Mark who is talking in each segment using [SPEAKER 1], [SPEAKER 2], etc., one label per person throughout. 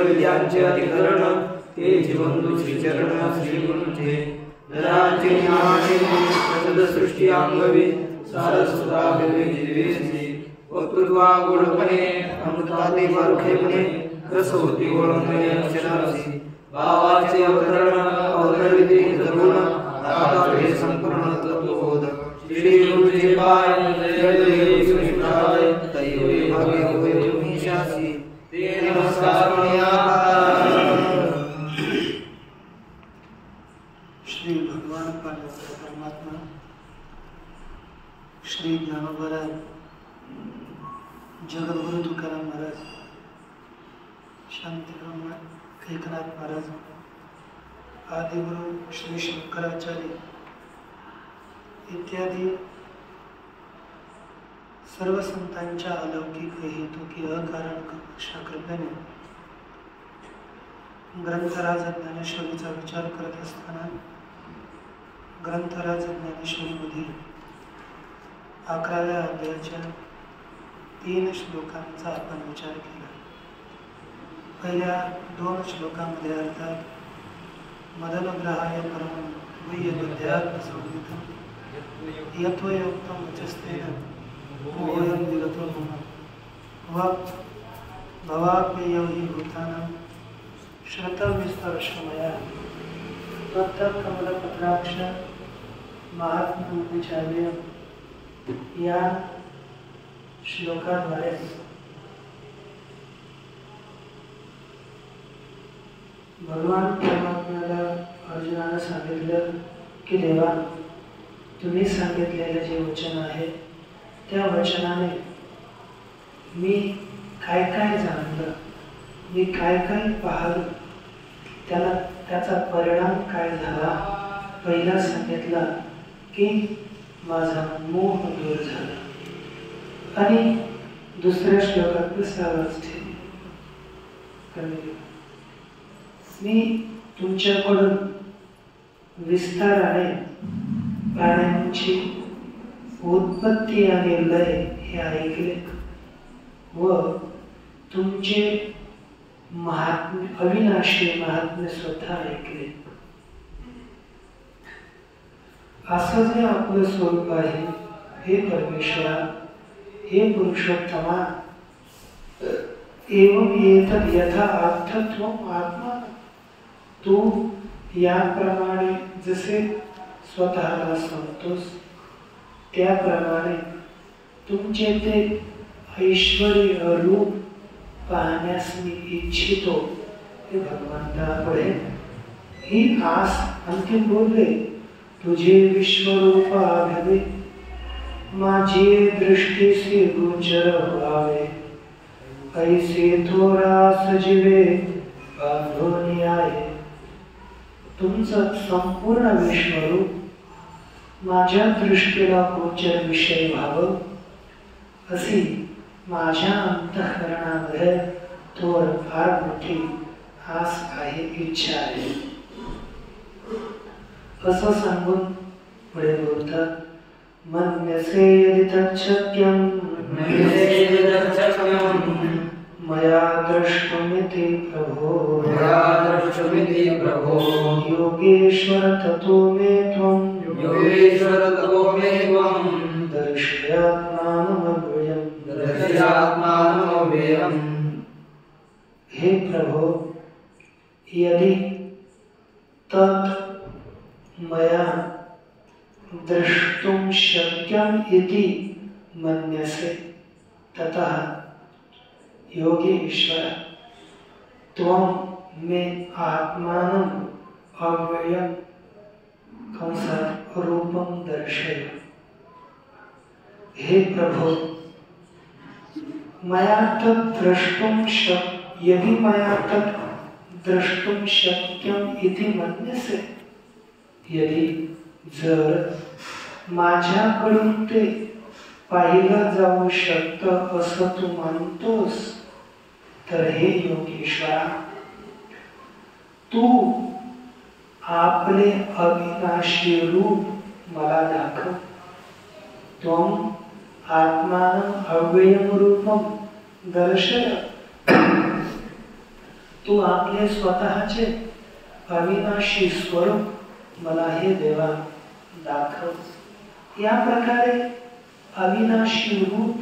[SPEAKER 1] विद्यांचे अधिकरण ते जीवंतु श्रीचरण श्रीगुरुचे नराचे ज्ञाने सदसृष्टी अंगवी सारस्वताभवे जिवेसी वक्तृत्वा गोडपणे अमृताते मारुखेपणे रस होती गोडपणे अक्षरासी भावाचे अवतरण अवतरिते तरुण दातावे संपूर्ण तत्वबोध श्री गुरुचे पाय जय सुनिष्ठाय तैवे भाग्य होय तुम्ही शासी ते नमस्कार
[SPEAKER 2] श्री भगवान परमात्मा श्री ज्ञानोबा जगद्गुरु तुकाराम महाराज शांतिब्रह्म एकनाथ महाराज आदिगुरु श्री शंकराचार्य इत्यादी सर्व संतांच्या अलौकिक हेतुकी अकारण कृपेने ग्रंथराज ज्ञानेश्वरीचा विचार करत असताना ग्रंथराज ज्ञानेश्वरीमधील 11व्या अध्यायाच्या 3 श्लोकांचा आपण विचार केला. पहिल्या 2 श्लोकांमध्ये अर्थात मदनुग्रहाय परमं गुह्यविद्यात्म संहितं यत्वयोक्तं वचस्तेन मोहयं विगतो मम भवाप्ययौ हि भूतानां श्रुतविस्पर्शमया त्वत्तत्कमलपत्राक्ष महात्म्यमुपचार्य या श्लोकाद्वारे भगवान परमात्म्याला अर्जुनानं सांगितलं की देवा तुम्ही सांगितलेलं जे वचन आहे त्या वचनाने मी काय काय जाणलं, मी काय काय पाहिलं, त्याचा परिणाम काय झाला. पहिला सांगितला की माझा मोह दूर झाला आणि दुसऱ्या श्लोकात दुसराच मी तुमच्याकडून विस्ताराने प्राण्यांची उत्पत्ती आणि लय हे ऐकले व तुमचे महात्म्य अविनाशी महात्म्य स्वतः ऐकले. असं जे आपलं स्वरूप आहे हे परमेश्वरा, हे पुरुषोत्तमा, एवं एतद् यथा अर्थत्वम् आत्मा, तू याप्रमाणे जसे स्वतःला सांगतोस त्याप्रमाणे तुमचे ते ऐश्वर्य रूप पाहण्यास मी इच्छितो. हे भगवंतापुढे ही आस अंतिम बोलले, तुझे विश्वरूप आभवे माझी दृष्टीसी गोचर व्हावे, ऐसे थोरा सजीवे बांधून आहे. तुमचं संपूर्ण विश्वरूप माझ्या दृष्टीला गोचर विषय व्हावं अशी माझ्या अंतःकरणामध्ये थोर फार मोठी आस आहे, इच्छा आहे. असं सांगून पुढे बोलतात, मन्यसे यदि तच्छक्यं मया द्रष्टुमिति प्रभो योगेश्वर ततो मे त्वं दर्शयात्मानमव्ययम्. हे प्रभो, यदि तत् मया द्रष्टुं शक्यम् इति मन्यसे ततः योगेश्वर त्वं मे आत्मानं अव्ययं रूपं दर्शय. हे प्रभो, मया तत् द्रष्टुं यदि मया तत् द्रष्टुं शक्यम् इति मन्यसे, यदि जर माझ्याकडून ते पाहिलं जाऊ शकतं असं तू म्हणतोस, तर हे योगेश्वरा, तू आपले अविनाशी रूप मला दाखव. त्वं आत्मानं अव्ययं रूपं दर्शय. तू आपले स्वतःचे अविनाशी स्वरूप मला हे देवा दाखव. या प्रकारे अविनाशी रूप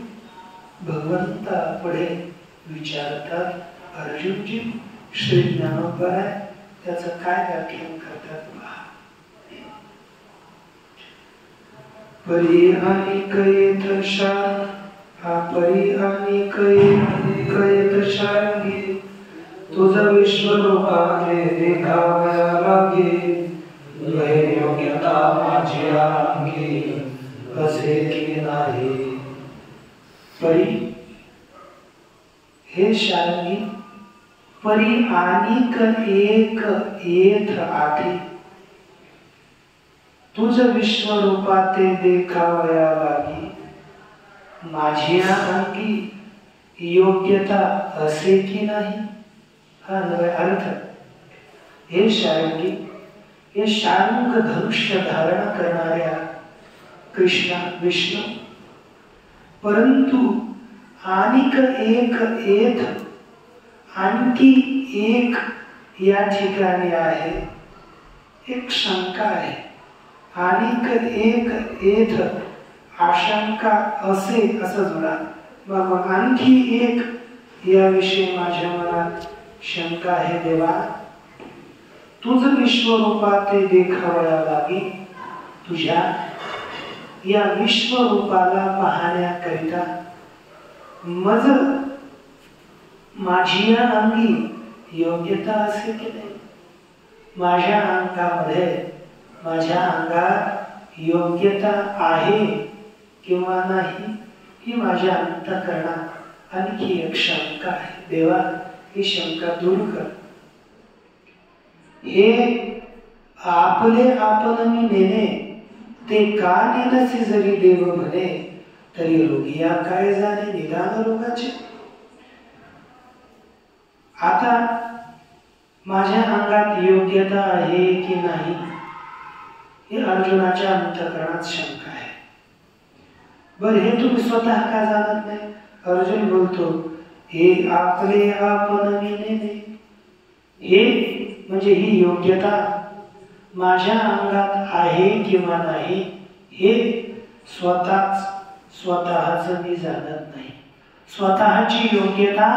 [SPEAKER 2] भगवंता पुढे विचारतात. अर्जुनजी श्री ज्ञानोबराय त्याचं काय व्याख्यान करतात पहा. परी आणि कयेत शार हा परी आणि कयेत शारंगी तुझ विश्वरूपाचे देखावया लागे योग्यता माझी अंगी असे की नाही. परी हे शारंगी परी आणिक एक येथ आठी तुझ विश्वरूपाते देखावया लागी माझ्या अंगी योग्यता असे की नाही. हा नव्हे अर्थ. हे शारंगी हे शांग धनुष्य धारण करणाऱ्या कृष्णा विष्णू परंतु आणिक एक येथ आणखी एक या ठिकाणी आहे. एक शंका आहे. आणिक एक येथ आशंका असे असं जोडा. मग आणखी एक याविषयी माझ्या मनात शंका आहे. देवा तुझ विश्वरूपाते देखावया लागी तुझ्या या विश्वरूपाला पाहण्याकरिता मज माझी अंगी योग्यता असे की नाही. माझ्या अंगामध्ये माझ्या अंगात योग्यता आहे किंवा नाही ही माझ्या अंतःकरणात आणखी एक शंका आहे. देवा ही शंका दूर कर. हे आपले आपण मी नेणे ते का नेनसे जरी देव म्हणे तरी रोगिया काय जाणे निदान रोगाचे. आता माझ्या अंगात योग्यता आहे की नाही हे अर्जुनाच्या अंतःकरणात शंका आहे. बरं हे तुम्ही स्वतः का जाणत नाही. अर्जुन बोलतो हे आपले आपण मी नेणे. हे म्हणजे ही योग्यता माझ्या अंगात आहे किंवा नाही हे स्वतःच मी जाणत नाही. स्वतःची योग्यता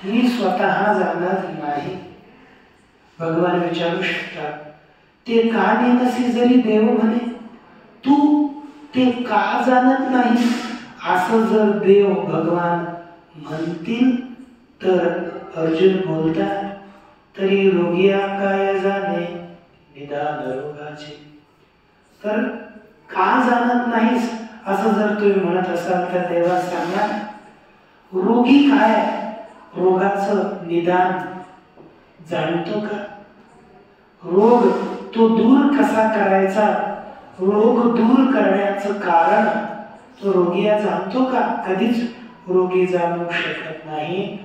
[SPEAKER 2] मी स्वतः जाणत नाही. भगवान विचारू शकतात ते का नेनसे जरी देव म्हणे तू ते का जाणत नाही. असं जर देव भगवान म्हणतील तर अर्जुन बोलतात तरी रोगिया काय जाणे निदान रोगाचे. तर का जाणत नाहीस असं जर तुम्ही म्हणत असाल तर देवा सांगा रोगी काय रोगाचं निदान जाणतो का. रोग तो दूर कसा करायचा रोग दूर करण्याचं कारण तो रोगिया जाणतो का. कधीच रोगी जाणू शकत नाही.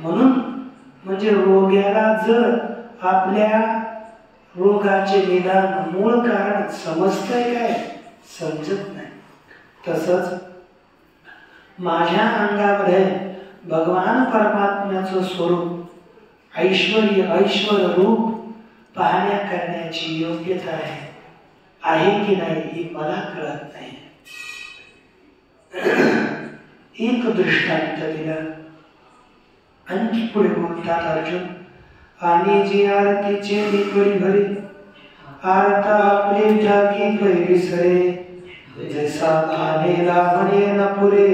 [SPEAKER 2] म्हणून म्हणजे रोग्याला जर आपल्या रोगाचे निदान मूळ कारण समजतंय काय समजत नाही. तसंच माझ्या अंगामध्ये भगवान परमात्म्याचं स्वरूप ऐश्वर रूप पाहण्या करण्याची योग्यता आहे की नाही हे मला कळत नाही. एक दृष्टांत दिला. आणखी पुढे बोलतात अर्जुन आणि जी आरतीचे निकळी भरे आरता आपले ठाकी पैरी सरे जैसा खानेला म्हणे न पुरे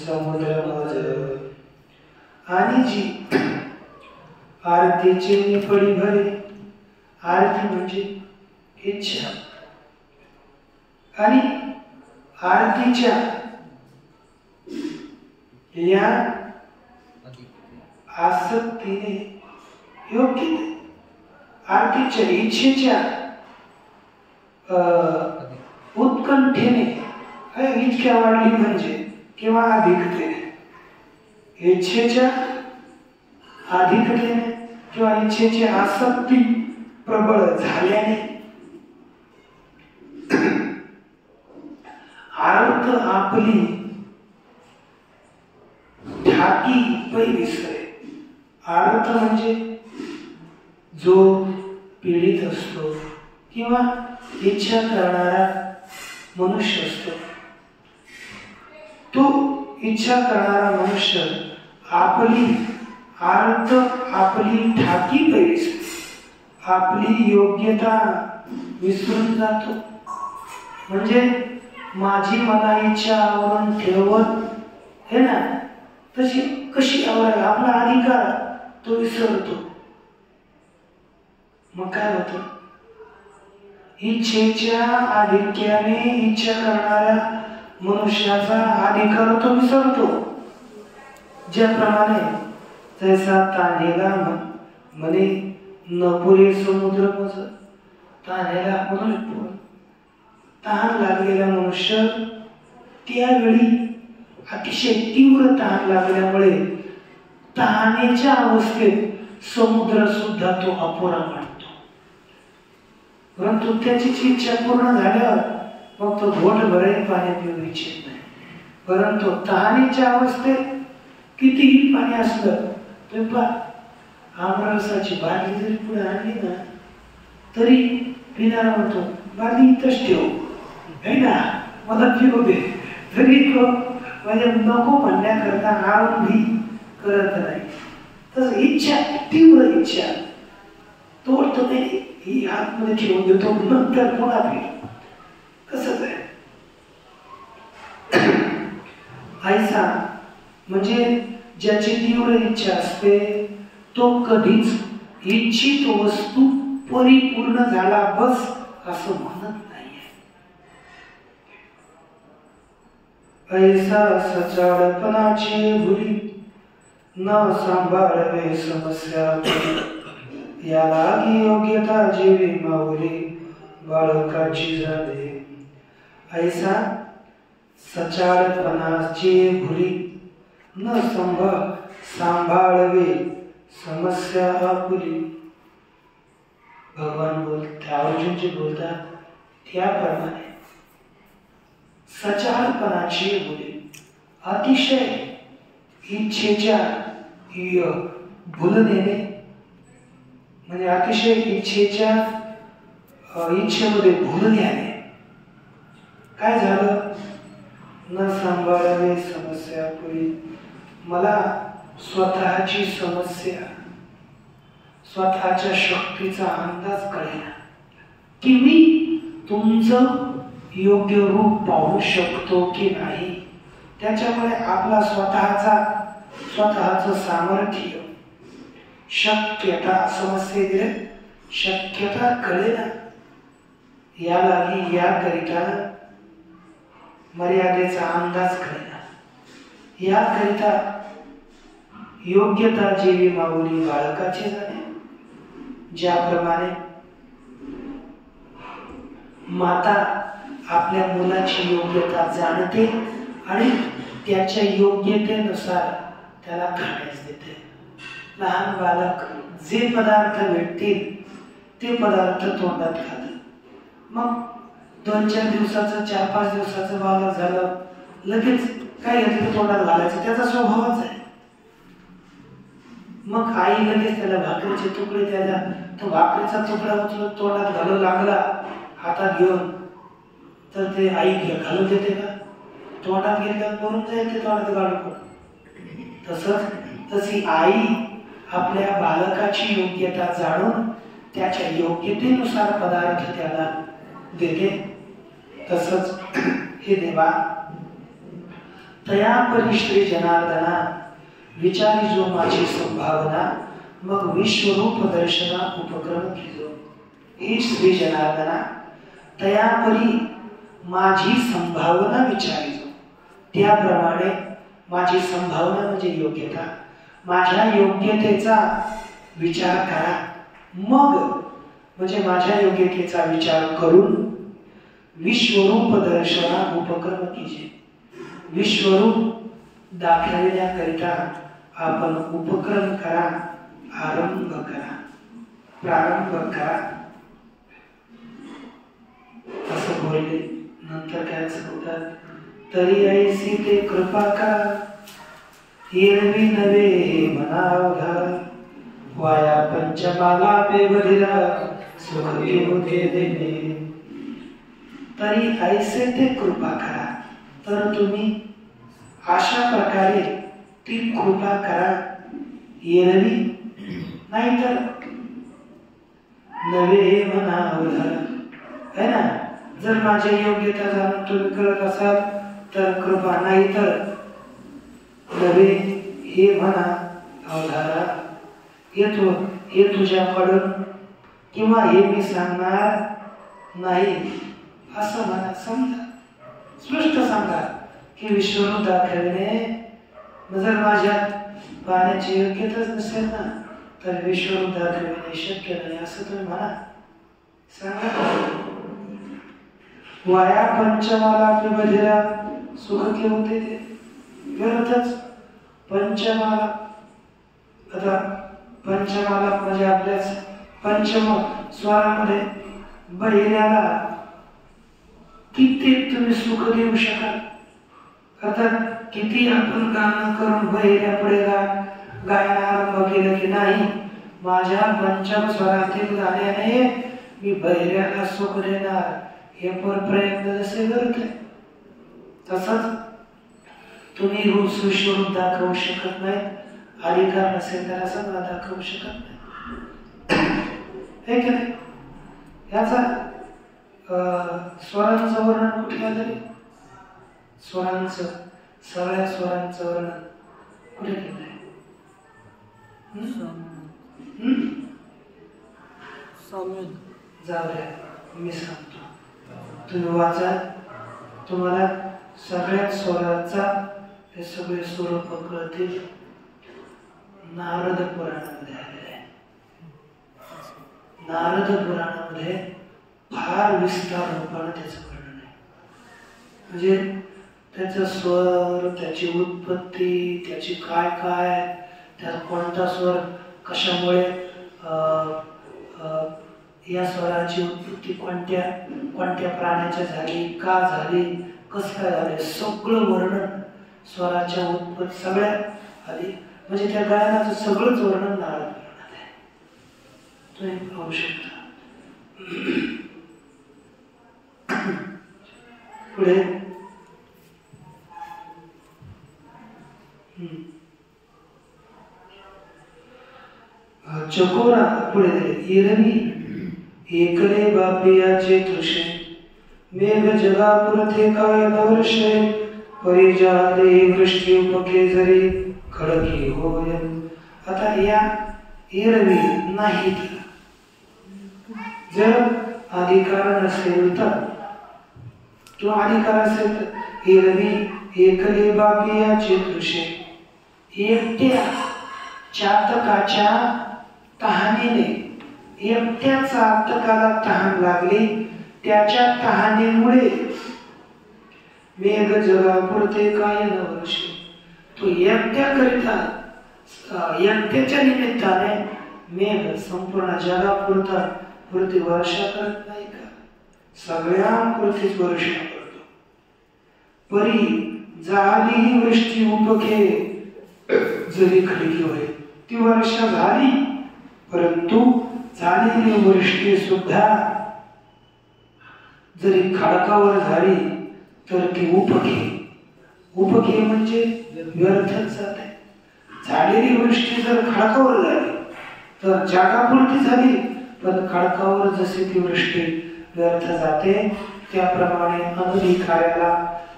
[SPEAKER 2] समुद्र मज. आणि जी आरतीचे निकळी भरे आरती म्हणजे इच्छा आणि आरतीच्या या आसक्तीने योग्य आरतीच्या इच्छेच्या उत्कंठेने इतक्या वाढली म्हणजे किंवा अधिकतेने इच्छेच्या अधिकतेने किंवा इच्छेची आसक्ती प्रबळ झाल्याने आर्त आपली ठाकी पै विसरे. आर्त म्हणजे जो पीडित असतो किंवा इच्छा करणारा मनुष्य असतो, तो इच्छा करणारा मनुष्य आपली आर्त, आपली ठाकी पैस, आपली योग्यता विसरून जातो. म्हणजे माझी मला इच्छा आवरून ठेवत हे ना, तशी कशी आवरावी आपला अधिकार तो विसरतो. मग काय होतं? इच्छेच्या आधिक्याने इच्छा करणाऱ्या मनुष्याचा अधिकार तो विसरतो. ज्याप्रमाणे जैसा तान्हेला म्हणे न पुरे समुद्र मज, तान्हेला मनुष्य तहान लागलेला मनुष्य त्यावेळी अतिशय तीव्र तहान लागल्यामुळे तहानेच्या अवस्थेत समुद्र सुद्धा तो अपुरा मानतो. परंतु त्याची इच्छा पूर्ण झाल्यावर मग तो घोट भरेल पाणी पिऊ इच्छित नाही. परंतु तहानेच्या अवस्थेत कितीही पाणी असलं तुम्ही पहा, आमरसाची बाटली जरी पुढे आणली ना तरी पिणारा म्हणतो बाटली इथंच ठेव है ना, मला पिऊ दे. तरी तो म्हणजे नको म्हणण्याकरता आळून भी करत नाही. तसं इच्छा, तीव्र इच्छा तोडतो नाही, ही आतमध्ये ठेवून देतो नंतर पुन्हा पिऊ. कसंच आहे. ऐसा म्हणजे ज्याची तीव्र इच्छा असते तो कधीच इच्छित वस्तू परिपूर्ण झाला बस असं म्हणत नाहीये. ऐसा सचाळपणाची भुली न सांभाळवे समस्या, या लागी योग्यता जीवी माऊली बाळकाची झाले. ऐसा सचाळपणाची भुली न सांभाळवे समस्या आपुली. भगवान बोलतात, अर्जुनजी बोलतात त्याप्रमाणे सचाळपणाची भुली, अतिशय इच्छेच्या भुलनेने म्हणजे अतिशय इच्छेच्या इच्छेमध्ये भुलण्याने काय झालं? न सांभाळावे समस्या पुढे. मला स्वतःची समस्या, स्वतःच्या शक्तीचा अंदाज कळेना की मी तुमचं योग्य रूप पाहू शकतो की नाही. त्याच्यामुळे आपला स्वतःचं सामर्थ्य, शक्यता, समस्येकडे शक्यता कळेना. यालागी याकरिता मर्यादेचा अंदाज कळेना. याकरिता योग्यता जीवी माऊली बाळकाची जाणे. ज्याप्रमाणे माता आपल्या मुलाची योग्यता जाणते आणि त्याच्या योग्यतेनुसार त्याला खाण्यास देते. लहान बालक जे पदार्थ भेटतील ते पदार्थ तोंडात खात. मग 2-4 दिवसाचं, 4-5 दिवसाचं बालक झालं लगेच काय घेतलं तोंडात घालायचं, त्याचा स्वभावच आहे. मग आई लगेच त्याला भाकरीचे तुकडे, त्याला तो भाकरीचा तुकडा उचलून तोंडात घालू लागला हातात घेऊन, तर ते आई घालून देते का? तोंडात घेतल्यावर पळून जाईल ते तोंडात घालून. तशी आई आपल्या बालकाची योग्यता जाणून त्याच्या योग्यतेनुसार पदार्थ त्याला देते. तसंच हे देवा तया परिश्री जनार्दना विचारी जो माझी संभावना, मग विश्वरूप दर्शना उपक्रम केलो. हे श्री जनार्दना तया परी माझी संभावना विचारी जो, त्याप्रमाणे माझी संभावना म्हणजे योग्यता, माझ्या योग्यतेचा विचार करा. मग म्हणजे माझ्या योग्यतेचा विचार करून विश्वरूप दर्शना उपक्रम कीजिए. विश्वरूप दाखविण्याकरिता आपण उपक्रम करा, आरंभ करा, प्रारंभ करा असं बोलले. नंतर काय सांगतात? तरी ऐसी ते कृपा करा, एरवी नवे मनावघा, वाया पंचमाला बेबधिरा सुख घेऊते देणे. तरी ऐसे ते कृपा करा. तर तुम्ही अशा प्रकारे ती कृपा करा. एरवी नाहीतर नवे हे म्हणा अवधान है ना. जर माझ्या योग्यता जाणून तुम्ही करत असाल तर कृपा, नाही तर नवे हे म्हणा अवधारा. येतो हे तुझ्याकडून किंवा हे मी सांगणार नाही असं म्हणा. समजा स्पष्ट सांगा की विश्वरूप दाखविणे. जर माझ्यात पाहण्याची योग्यताच नसेल ना तर विश्वरूप दाखविणे शक्य नाही असं तुम्ही म्हणा. सांगा. वाया पंचमाला बधिरा सुख घेऊते ते व्यर्थच. पंचमाला, आता पंचमाला म्हणजे आपल्याच पंचम स्वरामध्ये बहिऱ्याला किती तुम्ही सुख देऊ शकाल. अर्थात किती आपण गाणं करून बहिऱ्या पुढे गायला आरंभ केलं की नाही, माझ्या पंचम स्वरातील गाण्याने मी बहिऱ्याला सुख देणार हे प्रयत्न जसे करत आहे तसंच तुम्ही सुस्वरूप दाखवू शकत नाही. अधिकार नसेल तर असं दाखवू शकत नाही, हे की नाही. याचा स्वरांचं वर्णन कुठे आलं? स्वरांचं, सगळ्या स्वरांचं वर्णन कुठे केलंय? जाऊ द्या, मी सांगतो, तुम्ही वाचा. तुम्हाला सगळ्या स्वराचा हे सगळे स्वरूप कळतील. नारद पुराणामध्ये आलेले आहे. नारद पुराणामध्ये फार विस्तार रूपाने त्याचं वर्णन आहे. म्हणजे त्याचा स्वर, त्याची उत्पत्ती, त्याची काय काय, त्याचा कोणता स्वर कशामुळे, या स्वराची उत्पत्ती कोणत्या प्राण्याच्या झाली, का झाली, कसं काय झाले, सगळं वर्णन स्वराच्या उत्पत्ती सगळ्या आधी, म्हणजे त्या गायनाचं सगळंच वर्णन नारद पुराणात आहे. तुम्ही पाहू शकता. पुढे चकोरा पुढे एरवी एकले बापियाचे तृषे मेघ जगापुरथे काय नवर्षे परिजाले वृष्टी उपके जरी खडकी होय. आता या एरवी नाही, जर अधिकार नसेल तर, तो अधिकार असेल तर एरवी एकले बापियाचे तृषे, एकट्या चातकाच्या तहानेने, एकट्या चातकाला तहान लागली, त्याच्या तहानेमुळे मेघ जगापुरते काय नवर्षे, तो एकट्याकरिता, एकट्याच्या निमित्ताने मेघ संपूर्ण जगापुरता पुरती वर्षा करत नाही का? सगळ्यांपुरतीच वर्षा करतो. परी झाली ही वृष्टी उपके जरी खडकी होय, ती वर्षा झाली, परंतु झालेली वृष्टी सुद्धा जरी खडकावर झाली तर ती उपके म्हणजे व्यर्थच जाते. झालेली वृष्टी जर खडकावर झाली तर जगापुरती झाली, पण खडकावर जशी ती वृष्टी व्यर्थ जाते, त्याप्रमाणे अनधिकाऱ्याला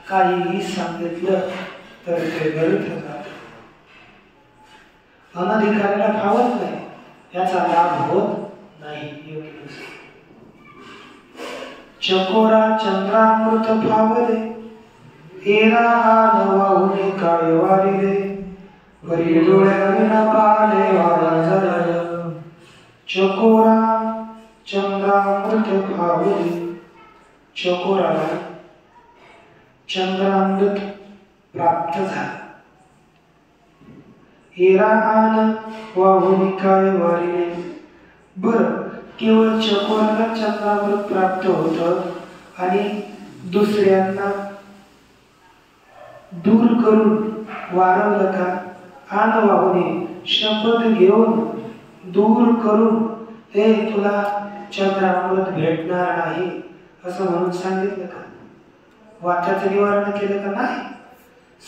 [SPEAKER 2] काहीही सांगितलं तर ते व्यर्थ जाते. अनधिकाऱ्याला फावत नाही, याचा लाभ होत नाही. चकोरा चंद्रामृत फावले, एरा वाहुने काय वारिले, परी डोळ्याविना पाले वारा झाला. चकोरा चंद्रामृत फावले, चकोराला चंद्रामृत प्राप्त झाला. एरान वाहुनी काय वारिले. बर, केवळ चकोराला चंद्रामृत प्राप्त होत आणि दुसऱ्यांना दूर करून वारवलं का? आन वाहुनी शपथ घेऊन दूर करून हे तुला चंद्रामृत भेटणार नाही असं म्हणून सांगितलं का? वाताचं निवारण केलं का? नाही.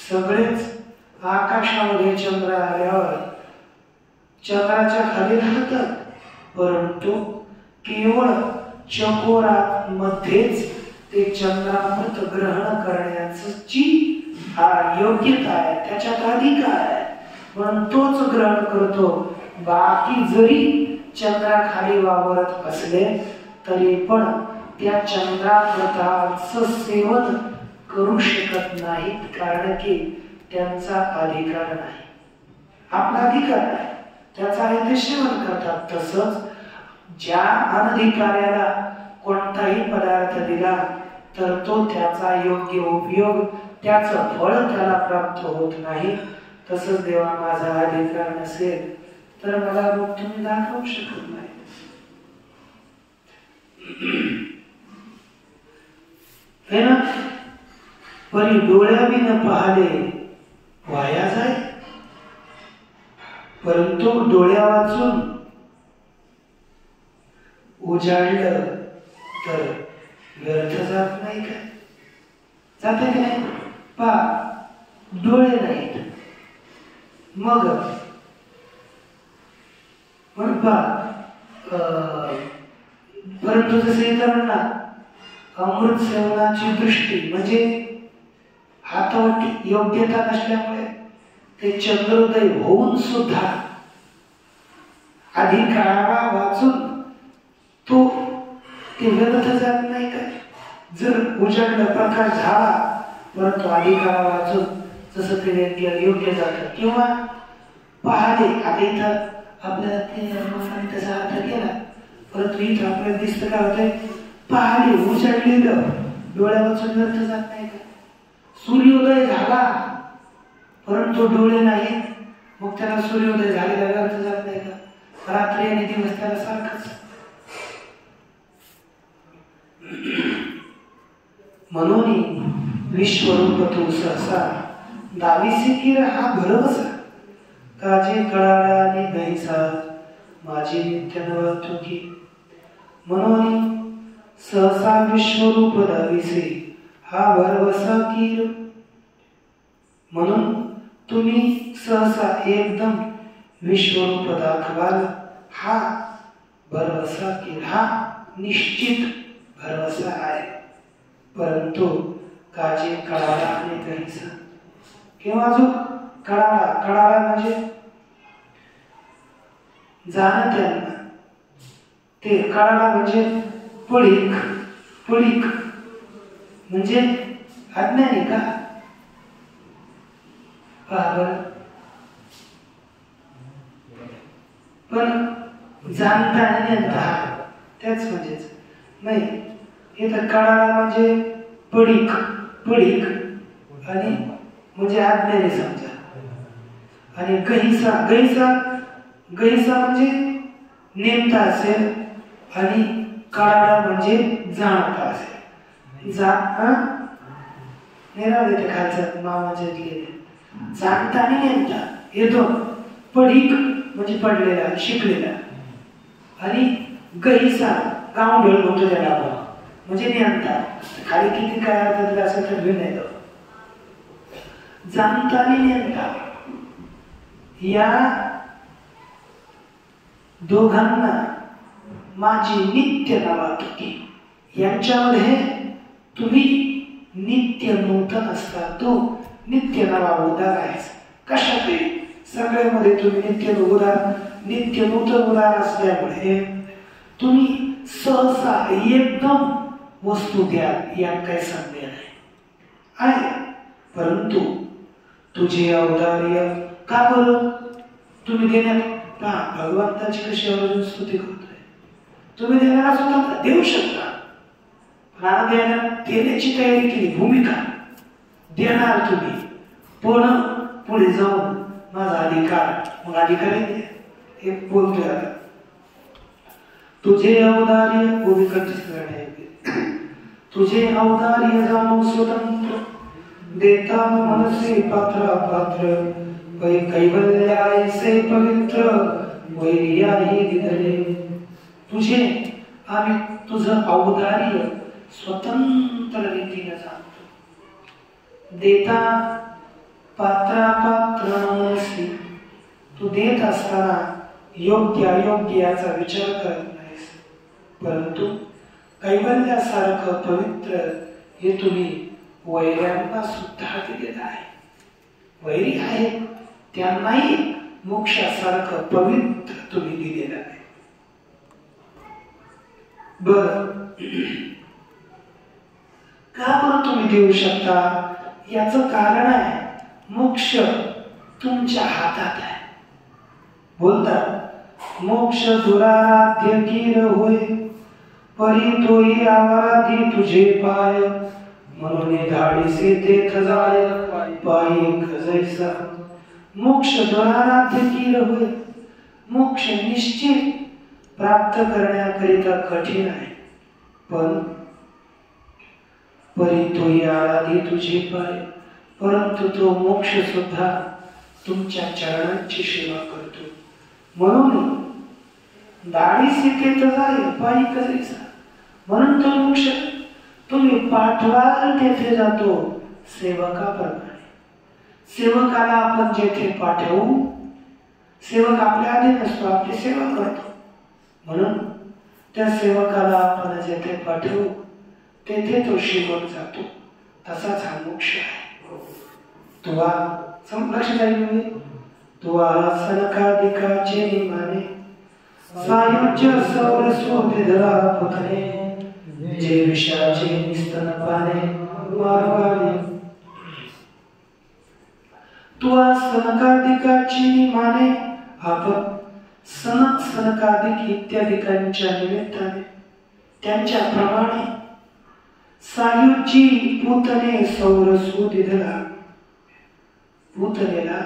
[SPEAKER 2] सगळेच आकाशामध्ये चंद्र आल्यावर चंद्राच्या खाली राहतात, परंतु केवळ चकोरामध्येच ते चंद्रामृत ग्रहण करण्याची योग्यता आहे, त्याच्यात अधिकार आहे, म्हणून तोच ग्रहण करतो. बाकी जरी चंद्राखाली वावरत असले तरी पण त्या चंद्रामृताचं सेवन करू शकत नाहीत, कारण की त्यांचा अधिकार नाही. आपला अधिकार नाही, त्याचा आहे ते सेवन करतात. तसंच ज्या अनधिकाऱ्याला कोणताही पदार्थ दिला तर तो त्याचा योग्य उपयोग, त्याचं फळ त्याला प्राप्त होत नाही. तसंच देवा माझा अधिकार नसेल तर मला रोग तुम्ही दाखवू शकत नाही. है ना? परी डोळ्या बी न पाहले वाया जाय, परंतु डोळ्या वाचून उजाडलं तर व्यर्थ जात नाही का? जाते की नाही? डोळे नाहीत मग परंतु जसे इतरांना अमृत सेवनाची दृष्टी म्हणजे हातावरती योग्यता नसल्यामुळे ते चंद्रोदय होऊन सुद्धा अधिकारा वाचून तो ते व्यर्थ जात नाही का? जर उजाडला प्रकाश झाला परंतु अधिकारा वाचून जसं ते योग्य जातं. किंवा पाहले, आता इथं आपल्याला त्याचा अर्थ केला, परंतु इथं आपल्याला दिसतं काय होतंय? पाहले उजाडलेलं डोळ्या वाचून व्यर्थ जात नाही का? सूर्योदय झाला परंतु डोळे नाहीत, मग त्याला सूर्योदय झालेला व्यर्थ जात नाही का? रात्री आणि दिवस त्याला सारखंच. म्हणून विश्वरूप तू सहसा दावीसी किर हा भरवसा, काजे कळाळ्याने गैसा माझी नित्य नवतुकी. म्हणून सहसा विश्वरूप दावीसी हा भरवसा किर, म्हणून तुम्ही सहसा एकदम विश्वरूप दाखवाल हा भरवसा किर, हा निश्चित भरवसा आहे. परंतु काजे कळाळा आणि गैसा, किंवा जो कळाळा म्हणजे जाणत्यांना, ते कळाळा म्हणजे पळीक म्हणजे अज्ञानी का? पण जाणता आणि नेमता त्याच म्हणजेच नाही. इथं कळाळा म्हणजे पडीक आणि म्हणजे अज्ञानी समजा, आणि गैसा म्हणजे नेमता असेल आणि कळाळा म्हणजे जाणता असेल. देते खालचं मामाचे जाणता आणि नेमता हे दोन. पडीक म्हणजे पडलेला शिकलेला, आणि गैसा गावढळ होतो त्याला आपण म्हणजे नेमता. खाली किती काय अर्थ दिला असेल तर घेऊन येतो. जाणता आणि नेमता या दोघांना माझी नित्य नवतुकी, यांच्यामध्ये तुम्ही नित्य नूतन असता, तो नित्य नवा उदार आहे. कशात? सगळ्यामध्ये तुम्ही नित्य नूतन उदार असल्यामुळे तुम्ही सहसा एकदम वस्तू द्या, यात काही संदेह नाही आहे. परंतु तुझे औदार्य का बरं तुम्ही देण्यात भगवंताची कशी अर्जुन स्तुती करतोय. तुम्ही देणारा सुद्धा देऊ शकता, देण्याची तयारी केली, भूमिका देणार तुम्ही, पण पुढे जाऊन माझा अधिकार, मग अधिकार हे बोलतोय. आता तुझे औदार्य तुझे औदार्य जाणू स्वतंत्र, देता मनसे पात्र कैवल्यायसे पवित्र, वैर्याही दिदले तुझे आम्ही तुझं औदार्य स्वतंत्र रीतीने जाणतो देता पात्रापात्र नसती तू देत असताना योग्य अयोग्य याचा विचार करत नाहीस परंतु कैवल्यासारखं पवित्र हे तुम्ही वैर्यांना सुद्धा दिलेलं आहे वैरी आहे त्यांनाही मोक्षासारखं पवित्र तुम्ही दिलेलं आहे बर का बरं तुम्ही देऊ शकता याचं कारण आहे मोक्ष तुमच्या हातात आहे बोलतात मोक्ष दुराराध्य कीर होय परी तोही आवाराधी तुझे पाय म्हणून धाडीसे तेथ जाय पायी खजैसा मोक्ष दुराराध्य कीर होय मोक्ष निश्चित प्राप्त करण्याकरिता कठीण आहे पण परी तोही आराधी तुझे पाय परंतु तो मोक्ष सुद्धा तुमच्या चरणांची सेवा करतो म्हणून दाढीस तेथ जाय पायी कधीचा म्हणून तो मोक्ष तुम्ही पाठवाल तेथे जातो सेवकाप्रमाणे सेवकाला आपण जेथे पाठवू सेवक आपल्या अधीन असतो आपली सेवा करतो म्हणून त्या सेवकाला आपण जेथे पाठवू तेथे तो शिवक जातो तसाच हा मोक्ष आहे तुवा लक्ष जाईल तुवा सनकादिकाचे निमाने सायुज्य सौर स्वभिधरा पुतने जे विषाचे निस्तनपाने मारवाले तुवा सनकादिकाची निमाने आपण सनक सनकादिक इत्यादिकांच्या निमित्ताने त्यांच्याप्रमाणे सायुज्जी पूतने सौरसू दिधला पूतनेला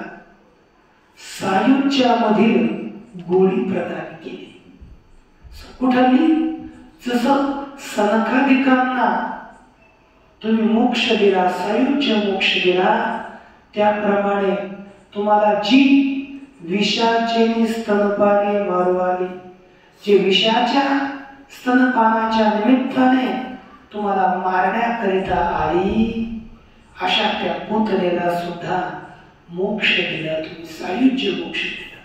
[SPEAKER 2] सायुज्यामधील गोळी प्रदान केली कुठली जसं सनकादिकांना तुम्ही मोक्ष दिला सायुज्य मोक्ष दिला त्याप्रमाणे तुम्हाला जी विषाचे स्तनपाने मारवाली जे विषाच्या स्तनपानाच्या निमित्ताने तुम्हाला मारण्याकरिता आली अशा त्या पुतनेला सुद्धा मोक्ष दिला तुम्ही सायुज्य मोक्ष दिला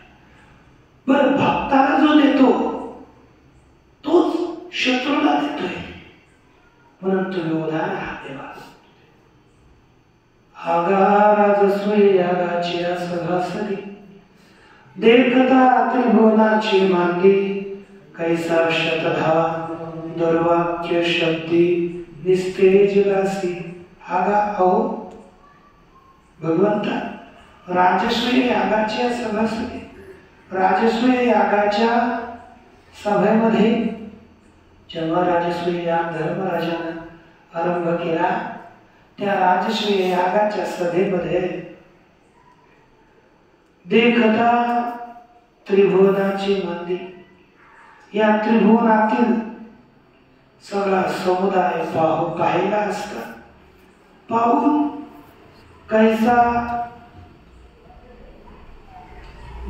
[SPEAKER 2] बर भक्ताला जो देतो तोच शत्रूला देतोय म्हणून तुम्ही उदाहरण हा देवा आगाराजस्वी यागाची सभासदी देखता त्रिभुवनाची मांगी कैसा शतधा दुर्वाक्य शब्दी निस्तेज रासी आगा अहो भगवंता राजस्वी यागाच्या सभासदी राजस्वी यागाच्या सभेमध्ये जेव्हा राजस्वी याग धर्मराजानं आरंभ केला त्या राजस्वी यागाच्या सभेमध्ये देखता त्रिभुवनाची मंदी या त्रिभुवनातील सगळा समुदाय पाहिला असता पाहून कैसा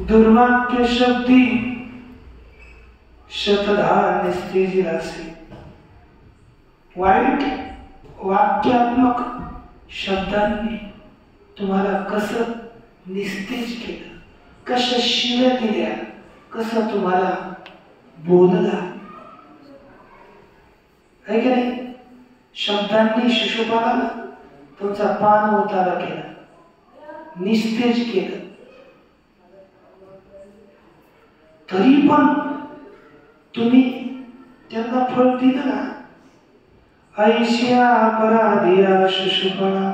[SPEAKER 2] दुर्वाक्य शब्दी शतधार निस्तेज रासी वाईट वाक्यात्मक शब्दांनी तुम्हाला कसं निस्तेज केलं कशा शिव्या दिल्या कसं तुम्हाला बोलला आहे की नाही शब्दांनी शिशुपालाला तुमचा पान उतारा केला निस्तेज केलं तरी पण तुम्ही त्यांना फळ दिलं ना ऐशिया अपराधिया शिशुपाला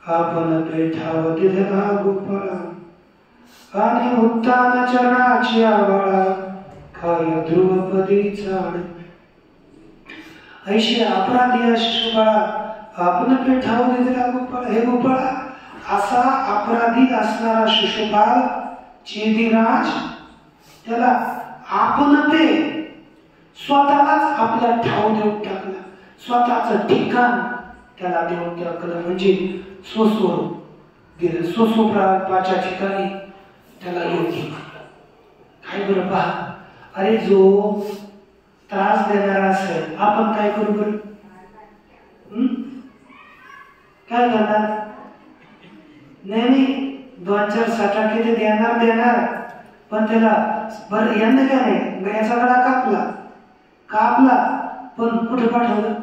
[SPEAKER 2] आपण पेठाव दिला गोपाळा आणि उत्तान चरणाची आवाळा काय ध्रुवपदी चाड ऐशी अपराधी शिशुपाळा आपण पेठाव दिला गोपाळा हे गोपाळा असा अपराधी असणारा शिशुपाळ चेदिराज त्याला आपण ते स्वतःलाच आपला ठाव देऊन टाकला स्वतःचं ठिकाण त्याला देऊन टाकलं म्हणजे स्वस्वरूप गेलं स्वस्वरूपाच्या ठिकाणी त्याला योग्य काय बरं पहा, अरे जो त्रास देणारा असेल आपण काय करू बरं? काय करणार? नाही 2-4 सटाके ते देणार, पण त्याला बरं यंदा काय नाही याचा गळा कापला पण कुठे पाठवलं?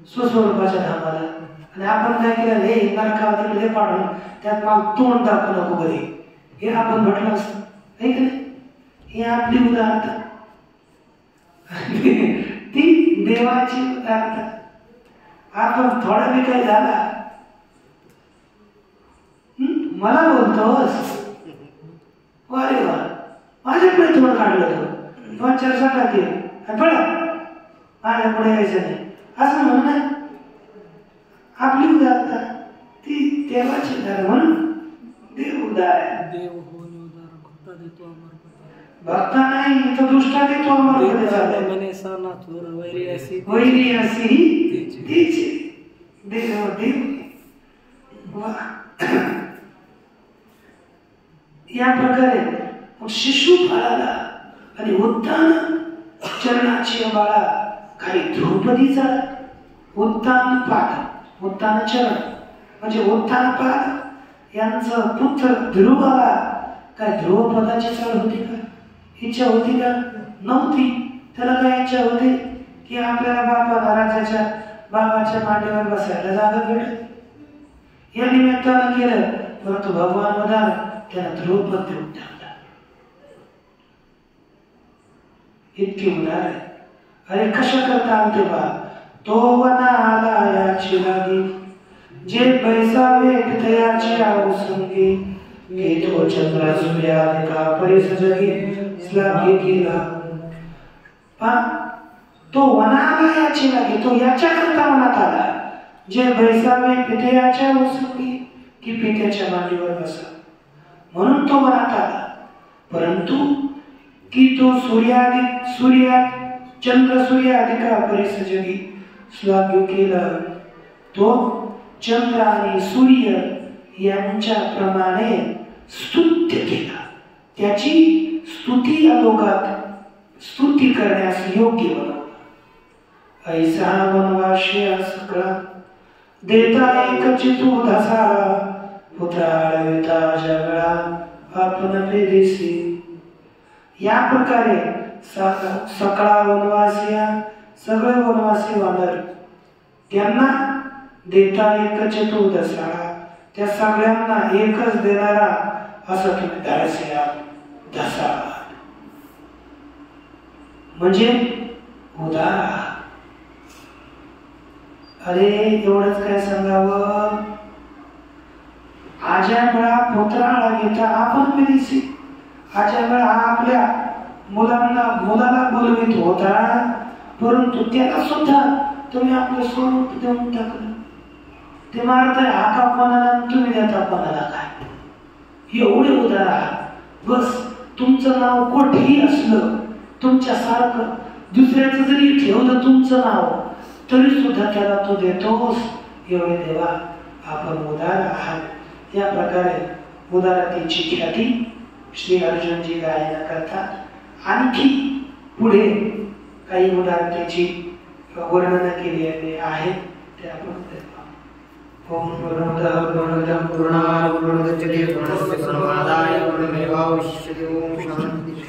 [SPEAKER 2] स्वस्वरूपाच्या धामाला. आणि आपण काय केलं, हे नरकाला तिकडे पाठवून त्यात मग तोंड दाखवू नको कधी, हे आपण म्हटलं असतं आहे की नाही? ही आपली उदाहरणता, ती देवाची उदाहरणता. आपण थोडा बी काही झाला मला बोलतोस, अरे वा माझ्याकडे थोडं काढलं तो 2-4 सटाके पडा माझ्या पुढे यायचं नाही असं म्हणून नाही. आपली उदारता ती देवाची उदार, म्हणून देव उदार आहे.
[SPEAKER 1] देव होऊन उदार भक्ता देतो अमर पद,
[SPEAKER 2] भक्ता नाही तो दुष्टा देतो अमर पद.
[SPEAKER 1] मने साना थोर वैरी असी
[SPEAKER 2] तीच देव वा. या प्रकारे शिशुपाळाला आणि उत्तान चरणाची बाळा काही ध्रुपदीचा उत्तान पाद, उत्तान चरण म्हणजे उत्तान पाद यांचं पुत्र ध्रुवाला काय ध्रुवपदाची चढ होती का? इच्छा होती का? नव्हती. त्याला काय इच्छा होती की आपल्याला राजाच्या बाबाच्या मांडीवर बसायला जागा भेटेल, या निमित्तानं केलं. परंतु भगवान उदार त्याला ध्रुवपद देऊन टाकला. इतकी उदार आहे. अरे कशा करता आणते बा, तो वना आला याची लागी, जे बैसावे पितयाची आऊसंगी, घेतो चंद्र सूर्यादिका परिसजगी स्लागी केला. तो वनाला याची लागी, तो याच्या करता वनात आला. जे बैसावे पितयाच्या आऊसंगी, की पित्याच्या मांडीवर बसा, म्हणून तो वनात आला. परंतु की तो चंद्र सूर्यादिका परिसजगी स्लाग्य केला, तो चंद्र आणि सूर्य यांच्या प्रमाणे स्तुत्य केला. त्याची स्तुती अलोकात स्तुती करण्यास योग्य बनवला. ऐसा वनवाशी सकळा देता एकची तू धसाळा, पुत्राळविता जगळा आपण पेदेसी. या प्रकारे सकळा वनवासिया, सगळे वनवासी वानर त्यांना देता एकच तू धसाळा, त्या सगळ्यांना एकच देणारा असं तुम्ही धाडसिया धसाळा म्हणजे उदार. अरे एवढंच काय सांगावं, आज्या वेळा पुत्राला घेता आपण पेदेसी. आज्या वेळा आपल्या मुलाला बोलवित होता, परंतु त्याला सुद्धा तुम्ही आपलं स्वरूप देऊन टाकलं. ते मारताय हाका कोणाला, तुम्ही देता कोणाला काय? एवढे उदार आहात. बस तुमचं नाव कोठेही असलं, तुमच्यासारखं दुसऱ्याचं जरी ठेवलं तुमचं नाव, तरी सुद्धा त्याला तो देतोस. एवढे देवा आपण उदार आहात. या प्रकारे उदारतेची ख्याती श्री अर्जुनजी गायन करतात. आणखी पुढे काही उदारतेची वर्णन केलेले आहे ते आपण ओम पूर्णमदः पूर्णमिदं पूर्णात् पूर्णमुदच्यते पूर्णस्य पूर्णमादाय पूर्णमेवावशिष्यते. ओम शांती.